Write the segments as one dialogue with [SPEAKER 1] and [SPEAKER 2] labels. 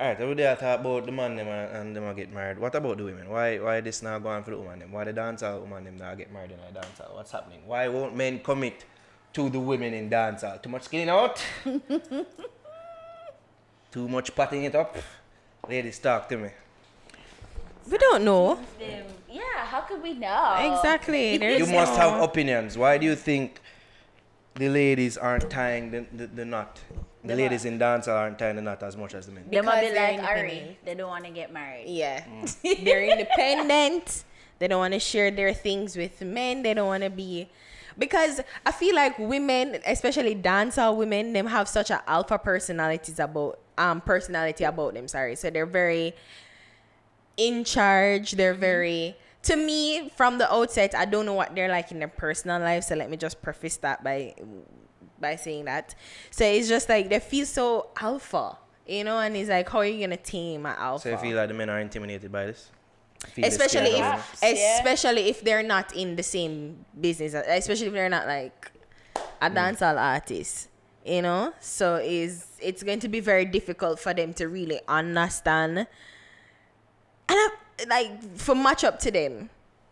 [SPEAKER 1] Alright, so we there talk about the man them and them get married. What about the women? Why this not going for the woman them? Why the dancehall woman them not get married in a dancehall? What's happening? Why won't men commit to the women in dancehall? Too much skin out? Too much patting it up? Ladies, talk to me.
[SPEAKER 2] We don't know.
[SPEAKER 3] Yeah, how could we know?
[SPEAKER 2] Exactly.
[SPEAKER 1] You must have opinions. Why do you think the ladies aren't tying the knot? The ladies in dancehall aren't tying the knot as much as the men.
[SPEAKER 3] They might be
[SPEAKER 2] they're
[SPEAKER 3] like
[SPEAKER 2] independent.
[SPEAKER 3] Ari. They don't want to get married.
[SPEAKER 2] Yeah. They're independent. They don't want to share their things with men. They don't want to be... Because I feel like women, especially dancehall women, them have such an alpha personality about them, sorry. So they're very in charge. They're very... To me, from the outset, I don't know what they're like in their personal life. So let me just preface that by saying that. So it's just like they feel so alpha, you know, and it's like, how are you gonna tame an alpha?
[SPEAKER 1] So you feel like the men are intimidated by this?
[SPEAKER 2] Especially if they're not in the same business, especially if they're not like a dancehall artist, you know. So it's going to be very difficult for them to really understand and for match up to them.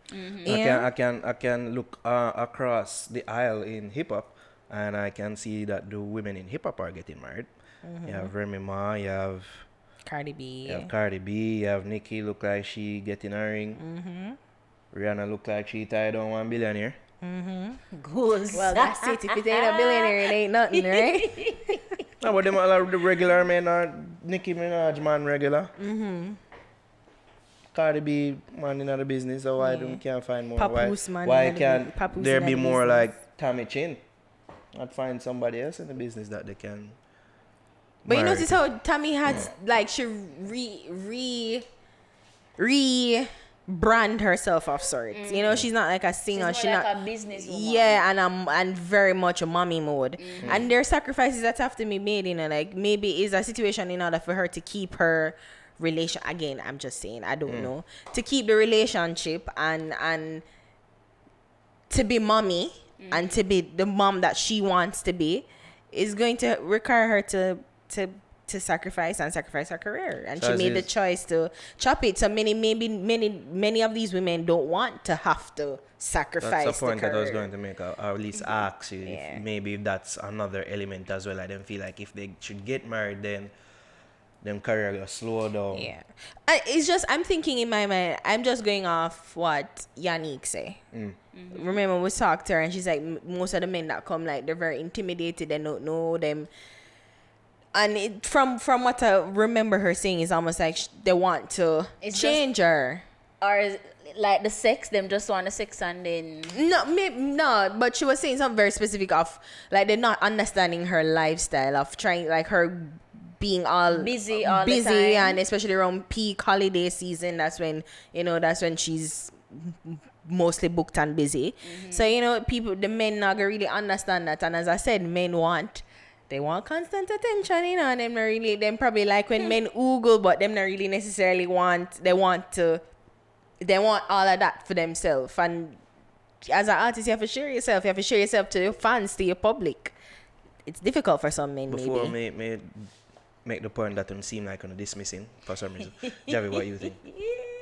[SPEAKER 1] Mm-hmm. I can look across the aisle in hip hop, and I can see that the women in hip hop are getting married. Mm-hmm. You have Remy Ma, you have
[SPEAKER 2] Cardi B.
[SPEAKER 1] You have Nicki, look like she getting a ring. Mm-hmm. Rihanna look like she tied on $1 billion.
[SPEAKER 2] Mm-hmm. Goals. Well, that's it. If it ain't a billionaire, it ain't nothing, right?
[SPEAKER 1] No, but them all the regular men are Nicki Minaj man regular. Mm-hmm. Cardi B man in the business, so why don't can't find more?
[SPEAKER 2] Papoose
[SPEAKER 1] why can't
[SPEAKER 2] Papoose
[SPEAKER 1] there be more
[SPEAKER 2] business.
[SPEAKER 1] like Tommy Chin? I'd find somebody else in the business that they can.
[SPEAKER 2] But you
[SPEAKER 1] marry
[SPEAKER 2] notice
[SPEAKER 1] to.
[SPEAKER 2] how Tammy had like she brand herself of sorts. You know, she's not like a singer.
[SPEAKER 3] She's more like a businesswoman.
[SPEAKER 2] Yeah, and very much a mommy mode. And there are sacrifices that have to be made. You know, like maybe it's a situation in order for her to keep her relation. Again, I'm just saying, I don't know, to keep the relationship and to be mommy and to be the mom that she wants to be is going to require her to sacrifice her career, and
[SPEAKER 1] So
[SPEAKER 2] she made the choice to chop it. So many of these women don't want to have to sacrifice.
[SPEAKER 1] That's the point
[SPEAKER 2] the
[SPEAKER 1] that I was
[SPEAKER 2] career.
[SPEAKER 1] going to make, or at least ask you if maybe that's another element as well. I don't feel like if they should get married, then them career will slow down.
[SPEAKER 2] Yeah, it's just I'm thinking in my mind. I'm just going off what Yannick say. Remember we talked to her and she's like, most of the men that come, like, they're very intimidated. They don't know them. And from what I remember her saying, is almost like they want to change her.
[SPEAKER 3] Or like the sex, them just want the sex and then...
[SPEAKER 2] No, but she was saying something very specific of, like, they're not understanding her lifestyle of trying, like, her being all
[SPEAKER 3] busy the time.
[SPEAKER 2] And especially around peak holiday season. That's when she's mostly booked and busy. So, you know, the men not gonna really understand that. And as I said, men want constant attention, you know, and them probably like when men oogle, but them not really necessarily they want all of that for themselves. And as an artist, you have to share yourself. You have to share yourself to your fans, to your public. It's difficult for some men.
[SPEAKER 1] Before
[SPEAKER 2] maybe.
[SPEAKER 1] me make the point that them seem like on dismissing for some reason. Javi, what you think?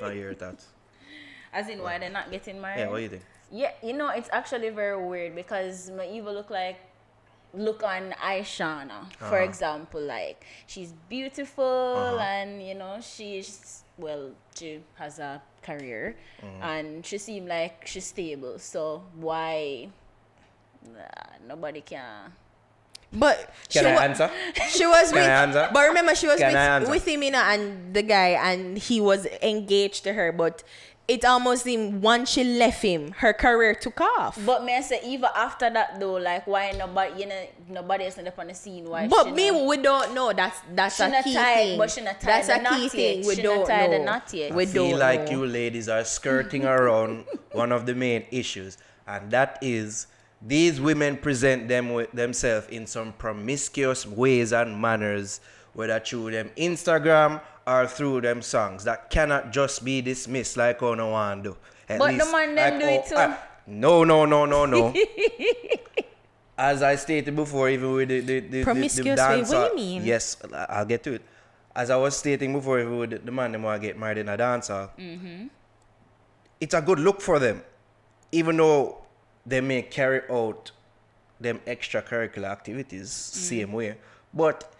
[SPEAKER 1] Now your thoughts.
[SPEAKER 3] As in why they're not getting married?
[SPEAKER 1] Yeah, what do you think?
[SPEAKER 3] Yeah, you know, it's actually very weird because my even look on Aishana, for example, like she's beautiful and you know she has a career and she seems like she's stable. So why nobody can?
[SPEAKER 2] But
[SPEAKER 1] Can I answer?
[SPEAKER 2] She was
[SPEAKER 1] Can I answer?
[SPEAKER 2] but remember she was
[SPEAKER 1] Can I answer?
[SPEAKER 2] with him, you know, and the guy, and he was engaged to her, but it almost seemed once she left him, her career took off.
[SPEAKER 3] But may I say, even after that though, like why nobody else up on the scene? Why?
[SPEAKER 2] But we don't know. That's a key thing.
[SPEAKER 3] But she not tied.
[SPEAKER 2] That's a key thing. We don't know.
[SPEAKER 3] Not yet.
[SPEAKER 1] I feel like you ladies are skirting around one of the main issues, and that is these women present themselves in some promiscuous ways and manners, whether through them Instagram or through them songs, that cannot just be dismissed like how no one do.
[SPEAKER 3] But the man them do it too.
[SPEAKER 1] No. As I stated before, even with the
[SPEAKER 2] promiscuous
[SPEAKER 1] dancer,
[SPEAKER 2] way, what do you mean?
[SPEAKER 1] Yes, I'll get to it. as I was stating before, if the man them want to get married in a dancer, it's a good look for them, even though they may carry out them extracurricular activities same way. But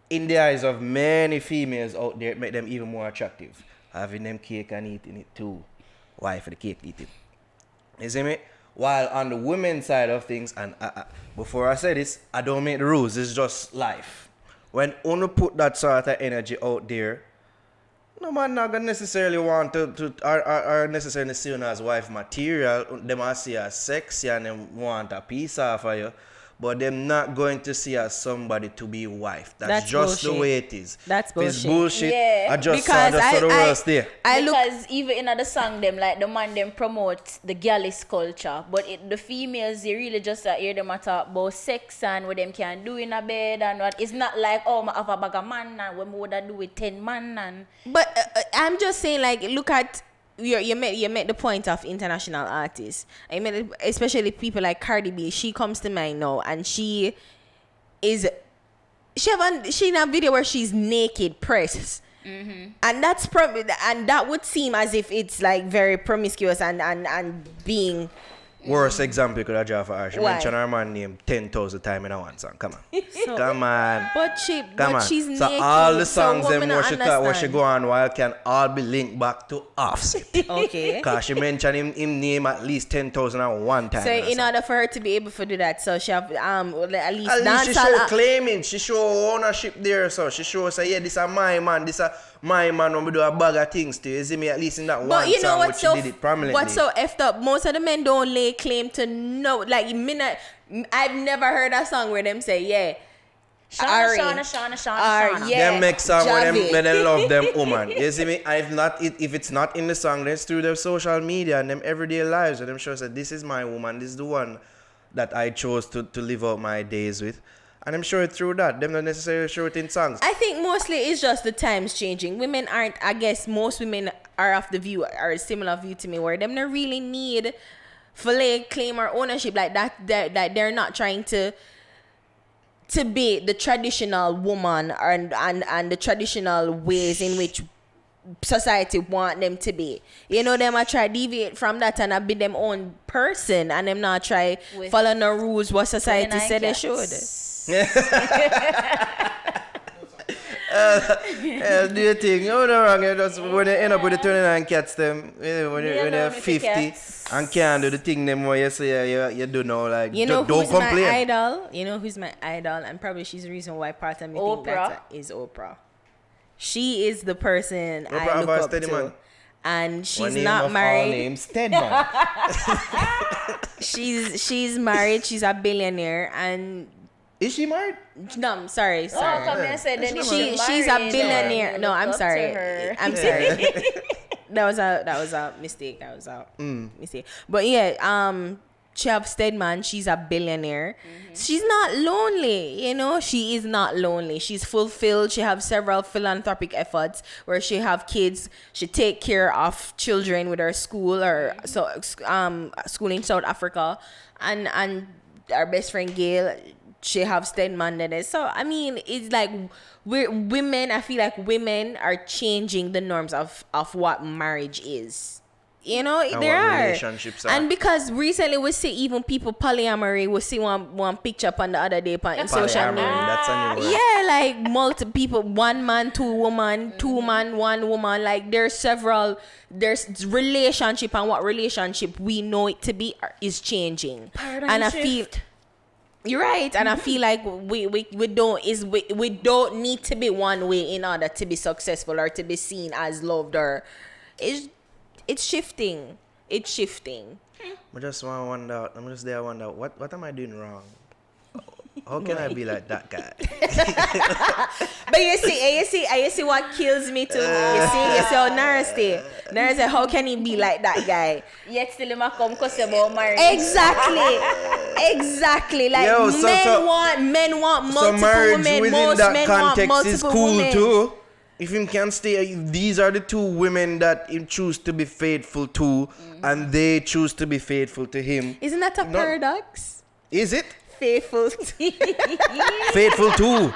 [SPEAKER 1] in the eyes of many females out there, it make them even more attractive. Having them cake and eating it too. Why for the cake eating? You see me? While on the women's side of things, and before I say this, I don't make the rules. It's just life. When you put that sort of energy out there, no man not gonna necessarily want or necessarily see you as wife material. They might see you as sexy and they want a piece off of you. But they're not going to see as somebody to be wife. That's just bullshit. The way it is.
[SPEAKER 2] That's bullshit.
[SPEAKER 1] It's bullshit.
[SPEAKER 3] Yeah.
[SPEAKER 1] I just saw the words there.
[SPEAKER 3] Because even in the song them, like the man them promote the gallus culture, but the females they really just hear them talk about sex and what them can do in a bed and what. It's not like I have a bag of man and what would I do with 10 man and.
[SPEAKER 2] But I'm just saying, like, look at. You made the point of international artists. I mean, especially people like Cardi B. She comes to mind now, and she in a video where she's naked, pressed, and that's and that would seem as if it's like very promiscuous and being.
[SPEAKER 1] Worst example you could have drawn for her. She
[SPEAKER 2] Why?
[SPEAKER 1] mentioned her man name 10,000 times in a one song. Come on. Come on.
[SPEAKER 2] But she's naked.
[SPEAKER 1] So all the songs
[SPEAKER 2] so
[SPEAKER 1] them where she go on while can all be linked back to Offset.
[SPEAKER 2] Okay.
[SPEAKER 1] Because she mentioned him name at least 10,001 times.
[SPEAKER 2] So in order for her to be able to do that, so she have at least
[SPEAKER 1] she show claiming, she show ownership there. So she show say, yeah, this is my man, this is my man when we do a bag of things to you. See me at least in that
[SPEAKER 2] but
[SPEAKER 1] one
[SPEAKER 2] you know
[SPEAKER 1] song
[SPEAKER 2] what's
[SPEAKER 1] which she did it prominently.
[SPEAKER 2] What's so effed up? Most of the men don't lay claim to know. Like, I've never heard a song where them say, yeah,
[SPEAKER 3] Shauna.
[SPEAKER 2] Yeah,
[SPEAKER 1] them make song where they love them woman. You see me? If it's not in the song, then it's through their social media and them everyday lives. And them shows that this is my woman, this is the one that I chose to live out my days with. And I'm sure through that, them not necessarily show it in songs.
[SPEAKER 2] I think mostly it's just the times changing. Women aren't, I guess most women are of the view, are a similar view to me, where them don't really need filet claim or ownership like that. They're not trying to be the traditional woman and the traditional ways in which society want them to be. You know, them I try deviate from that and be them own person and them not try follow no rules what society said they should.
[SPEAKER 1] Do you think you're wrong? Just when they end up with the 29 cats, them when they're 50 and can't do the thing them where you say you do know, like
[SPEAKER 2] you know
[SPEAKER 1] don't
[SPEAKER 2] who's
[SPEAKER 1] complain.
[SPEAKER 2] My idol? You know who's my idol, and probably she's the reason why part of me think that is Oprah. She is the person I look up to. Man. And she's not married.
[SPEAKER 1] All names, Steadman.
[SPEAKER 2] she's married. She's a billionaire, and
[SPEAKER 1] is she married?
[SPEAKER 2] No, I'm sorry.
[SPEAKER 3] Oh, come here and say then
[SPEAKER 2] she's a billionaire. No, I'm sorry. I'm sorry. That was a mistake. That was a mistake. But yeah, she have Steadman. She's a billionaire. She's not lonely. You know, she is not lonely. She's fulfilled. She have several philanthropic efforts where she have kids. She take care of children with her school or school in South Africa, and our best friend Gail. She have Steadman in it. So I mean, it's like women. I feel like women are changing the norms of what marriage is. You know, and there are relationships are. And because recently we see even people polyamory. We see one picture up on the other day on social media.
[SPEAKER 1] That's a new word.
[SPEAKER 2] Yeah, like multiple people, one man, two woman, two man, one woman. Like there's relationship, and what relationship we know it to be is changing.
[SPEAKER 3] Paradigm
[SPEAKER 2] and
[SPEAKER 3] shift.
[SPEAKER 2] I feel. You're right, and I feel like we don't need to be one way in order to be successful or to be seen as loved, or it's shifting. It's shifting.
[SPEAKER 1] I just wonder. I'm just there. I wonder what am I doing wrong? How can I be like that guy?
[SPEAKER 2] But you see what kills me too. You see how nasty. How can he be like that guy?
[SPEAKER 3] Yet still him a come because about marriage.
[SPEAKER 2] Exactly. Like
[SPEAKER 1] Yo,
[SPEAKER 2] men want multiple
[SPEAKER 1] so marriage
[SPEAKER 2] women.
[SPEAKER 1] within
[SPEAKER 2] Most
[SPEAKER 1] that
[SPEAKER 2] men
[SPEAKER 1] context
[SPEAKER 2] want
[SPEAKER 1] is
[SPEAKER 2] multiple
[SPEAKER 1] cool
[SPEAKER 2] women.
[SPEAKER 1] too. If him can stay, if these are the two women that him choose to be faithful to, and they choose to be faithful to him.
[SPEAKER 2] Isn't that a paradox?
[SPEAKER 1] Is it?
[SPEAKER 2] faithful.
[SPEAKER 1] Faithful too.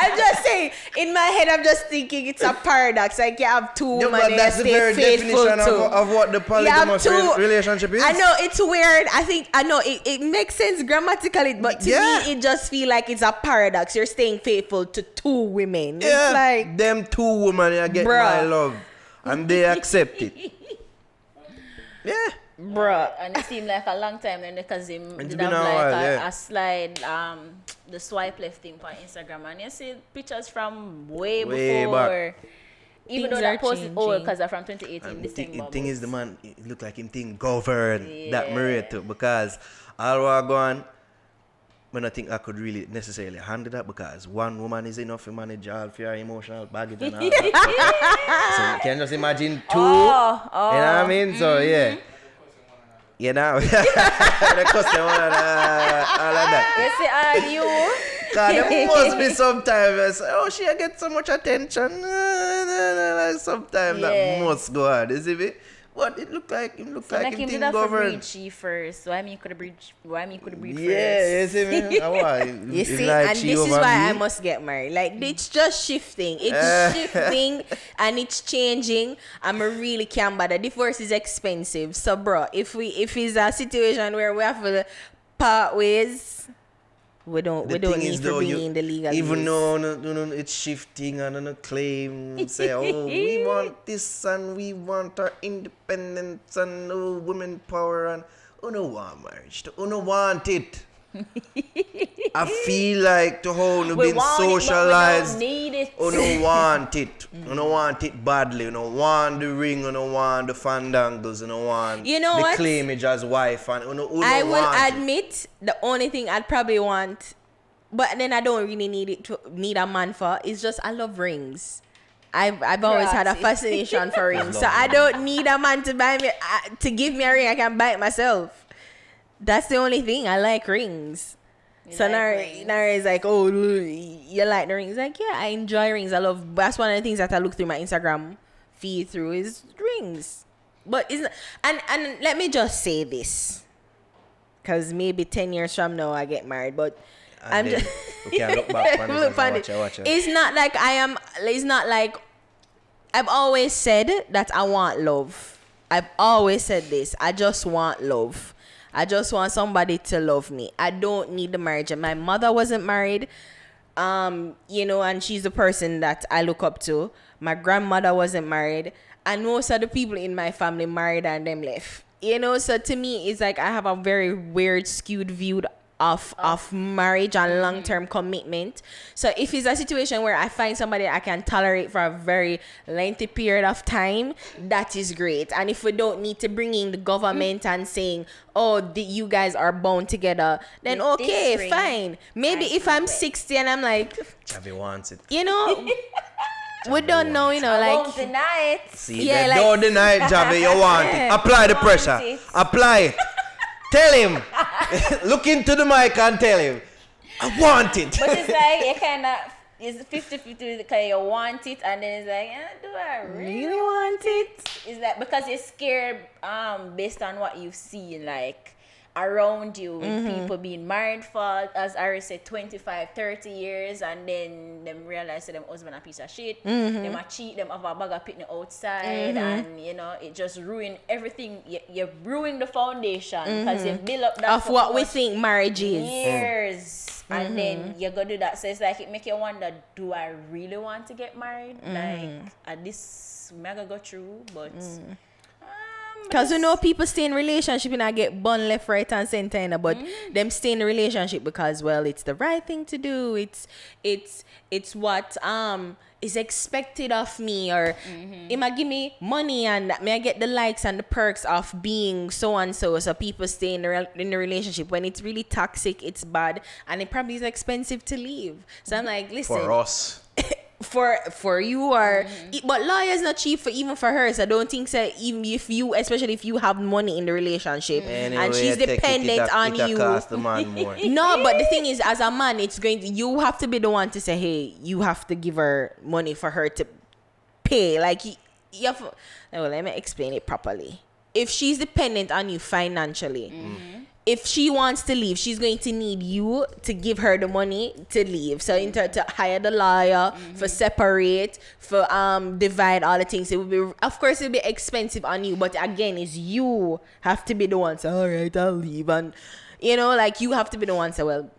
[SPEAKER 2] I'm just saying, in my head, I'm just thinking it's a paradox. Like you have two
[SPEAKER 1] No,
[SPEAKER 2] women
[SPEAKER 1] but
[SPEAKER 2] and
[SPEAKER 1] that's the
[SPEAKER 2] stay
[SPEAKER 1] very
[SPEAKER 2] faithful
[SPEAKER 1] definition
[SPEAKER 2] to.
[SPEAKER 1] of what the polygamous relationship is.
[SPEAKER 2] I know it's weird. I know it makes sense grammatically, but to me, it just feel like it's a paradox. You're staying faithful to two women.
[SPEAKER 1] Yeah,
[SPEAKER 2] It's like
[SPEAKER 1] them two women I get my love, and they accept it. Yeah.
[SPEAKER 2] Bruh.
[SPEAKER 3] And it seemed like a long time then because him
[SPEAKER 1] It's
[SPEAKER 3] did
[SPEAKER 1] been
[SPEAKER 3] have
[SPEAKER 1] a
[SPEAKER 3] like
[SPEAKER 1] while,
[SPEAKER 3] a slide, the swipe left thing on Instagram, and you see pictures from way before.
[SPEAKER 1] back.
[SPEAKER 3] Even
[SPEAKER 2] Things
[SPEAKER 3] though
[SPEAKER 2] are
[SPEAKER 3] that post is old
[SPEAKER 2] changing.
[SPEAKER 3] because they're from 2018 December.
[SPEAKER 1] The thing is, the man, it look like him thing govern that
[SPEAKER 3] Yeah.
[SPEAKER 1] Maria too, because all I go on, when I think I could really necessarily handle that, because one woman is enough to manage all of your emotional baggage and all that. So you can just imagine two. You know what I mean? So yeah. You know, the custom one and all of that.
[SPEAKER 3] You see, are you?
[SPEAKER 1] God, there must be sometimes I say, oh, she get so much attention. Sometimes that must go on. You see me? But it look like him
[SPEAKER 3] So like him
[SPEAKER 1] thing
[SPEAKER 3] did have to
[SPEAKER 1] govern.
[SPEAKER 3] breed she first. Why me could breed first?
[SPEAKER 1] Yeah, you see me?
[SPEAKER 2] You see, and this is why I must get married. Like, it's just shifting. It's shifting and it's changing. And I really can't bother. Divorce is expensive. So, bro, if it's a situation where we have to part ways, we don't need to be in the legal
[SPEAKER 1] even
[SPEAKER 2] ways.
[SPEAKER 1] though no, it's shifting and no claim say, oh, we want this and we want our independence and women power and no want marriage. No want it. I feel like to how no been socialized. No want it. No want it badly. No want the ring. No want the fandangles. No want
[SPEAKER 2] the
[SPEAKER 1] claimage as wife. And
[SPEAKER 2] I will admit the only thing I'd probably want, but then I don't really need a man for, is just I love rings. I've always had a fascination for rings, so I don't need a man to buy me to give me a ring. I can buy it myself. That's the only thing. I like rings. So Nara is like, oh, you like the rings? Like, yeah, I enjoy rings. That's one of the things that I look through my Instagram feed through is rings. But it's and let me just say this, because maybe 10 years from now I get married, but I'm just
[SPEAKER 1] we can look back on this and watch it.
[SPEAKER 2] It's not like I've always said that I want love. I've always said this. I just want love. I just want somebody to love me. I don't need the marriage. And my mother wasn't married, and she's the person that I look up to. My grandmother wasn't married, and most of the people in my family married and them left. So to me, it's like I have a very weird, skewed view of marriage and long-term commitment. So if it's a situation where I find somebody I can tolerate for a very lengthy period of time, that is great. And if we don't need to bring in the government and saying, oh, you guys are bound together, then okay, fine. Maybe if I'm 60 and I'm like,
[SPEAKER 1] Javi wants it.
[SPEAKER 2] we don't know,
[SPEAKER 3] I won't deny it.
[SPEAKER 1] See, don't deny it, Javi. You want it. Apply the pressure. Apply it. Tell him. Look into the mic and tell him. I want it.
[SPEAKER 3] But it's like you kind of, it's 50-50 because you want it, and then it's like, do I really want it? It's like because you're scared based on what you've seen like around you with people being married for, as Ari said, 25, 30 years, and then them realize that them husband a piece of shit. Them a cheat, them have a bag of pitney outside, and it just ruin everything. You ruin the foundation because you build up that
[SPEAKER 2] of what we think marriage is.
[SPEAKER 3] Years. And then you go do that. So it's like it make you wonder, do I really want to get married? Like at this mega go through, but
[SPEAKER 2] because people stay in relationship and I get bun left, right, and center, but them stay in the relationship because, well, it's the right thing to do. It's what is expected of me, or it might give me money and may I get the likes and the perks of being so and so. So people stay in the relationship when it's really toxic, it's bad, and it probably is expensive to leave. So I'm like, listen,
[SPEAKER 1] for us.
[SPEAKER 2] For you or but lawyer is not cheap even for her. So I don't think so, even especially if you have money in the relationship and she's dependent on you.
[SPEAKER 1] Cost the man more.
[SPEAKER 2] No, but the thing is, as a man, you have to be the one to say, hey, you have to give her money for her to pay. Like you have. Well, let me explain it properly. If she's dependent on you financially, if she wants to leave, she's going to need you to give her the money to leave. So to hire the lawyer, for separate, for divide all the things. It will be, of course, it'll be expensive on you, but again, it's you have to be the one. So all right, I'll leave, and you know, like you have to be the one. So well,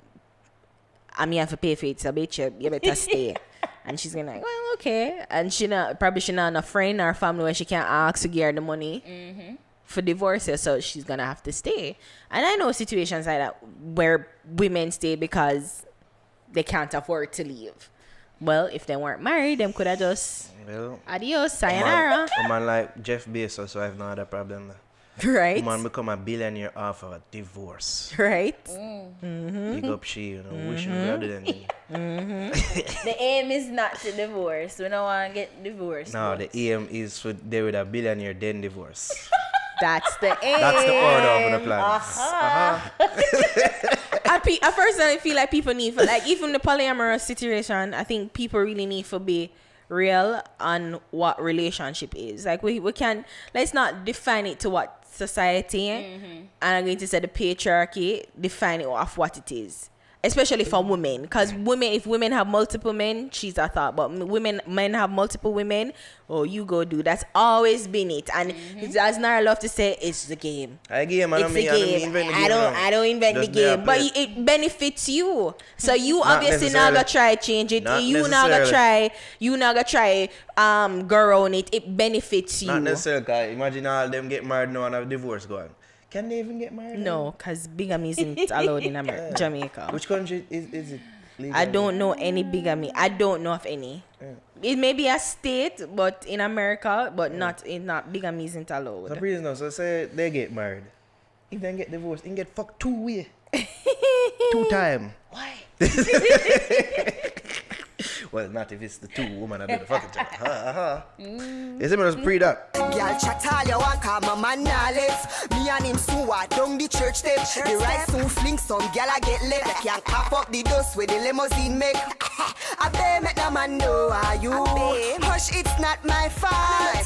[SPEAKER 2] I mean, I have to pay for it, so bitch, you better stay. And she's gonna like, well, okay, and she not a friend or family where she can't ask to give her the money. For divorces, so she's gonna have to stay. And I know situations like that where women stay because they can't afford to leave. Well, if they weren't married, them could have just adios, sayonara.
[SPEAKER 1] A man like Jeff Bezos, so I have no other problem.
[SPEAKER 2] Right?
[SPEAKER 1] Man become a billionaire off of a divorce.
[SPEAKER 2] Right?
[SPEAKER 1] Big up she, you know, wishing rather than me.
[SPEAKER 3] The aim is not to divorce. We don't want to get divorced.
[SPEAKER 1] No, the aim is for they with a billionaire then divorce.
[SPEAKER 2] That's the aim.
[SPEAKER 1] That's the order of the plans.
[SPEAKER 2] I personally feel like people need, like even the polyamorous situation, I think people really need to be real on what relationship is. Like we can, let's not define it to what society and I'm going to say the patriarchy define it off what it is. Especially for women, because if women have multiple men, she's a thought. But men have multiple women. Oh, you go do. That's always been it, and as Nara love to say, it's the game.
[SPEAKER 1] I game,
[SPEAKER 2] it's the game. I don't invent the game, but it benefits you. So you obviously not gonna try change it. You not gonna try. You not gonna try. Go around it. It benefits you.
[SPEAKER 1] Not necessarily. Cause imagine all them get married now and have divorce going. Can they even get married?
[SPEAKER 2] No, because bigamy isn't allowed in Jamaica.
[SPEAKER 1] Which country is it legal?
[SPEAKER 2] I don't know any bigamy. I don't know of any. It may be a state, but in America, but not bigamy isn't allowed.
[SPEAKER 1] So reason now, so say they get married. If they get divorced, they get fucked 2 ways. 2 times.
[SPEAKER 3] Why?
[SPEAKER 1] Well, not if it's the 2 women that do the fucking job. You see me just pre that.
[SPEAKER 4] Girl, chat all you want, cause my man nah left. Me and him soon walk down the church step. The right soon fling some girl I get left. They can't cough up the dust with the limousine make. I bet make no man know are you. Hush, it's not my fault.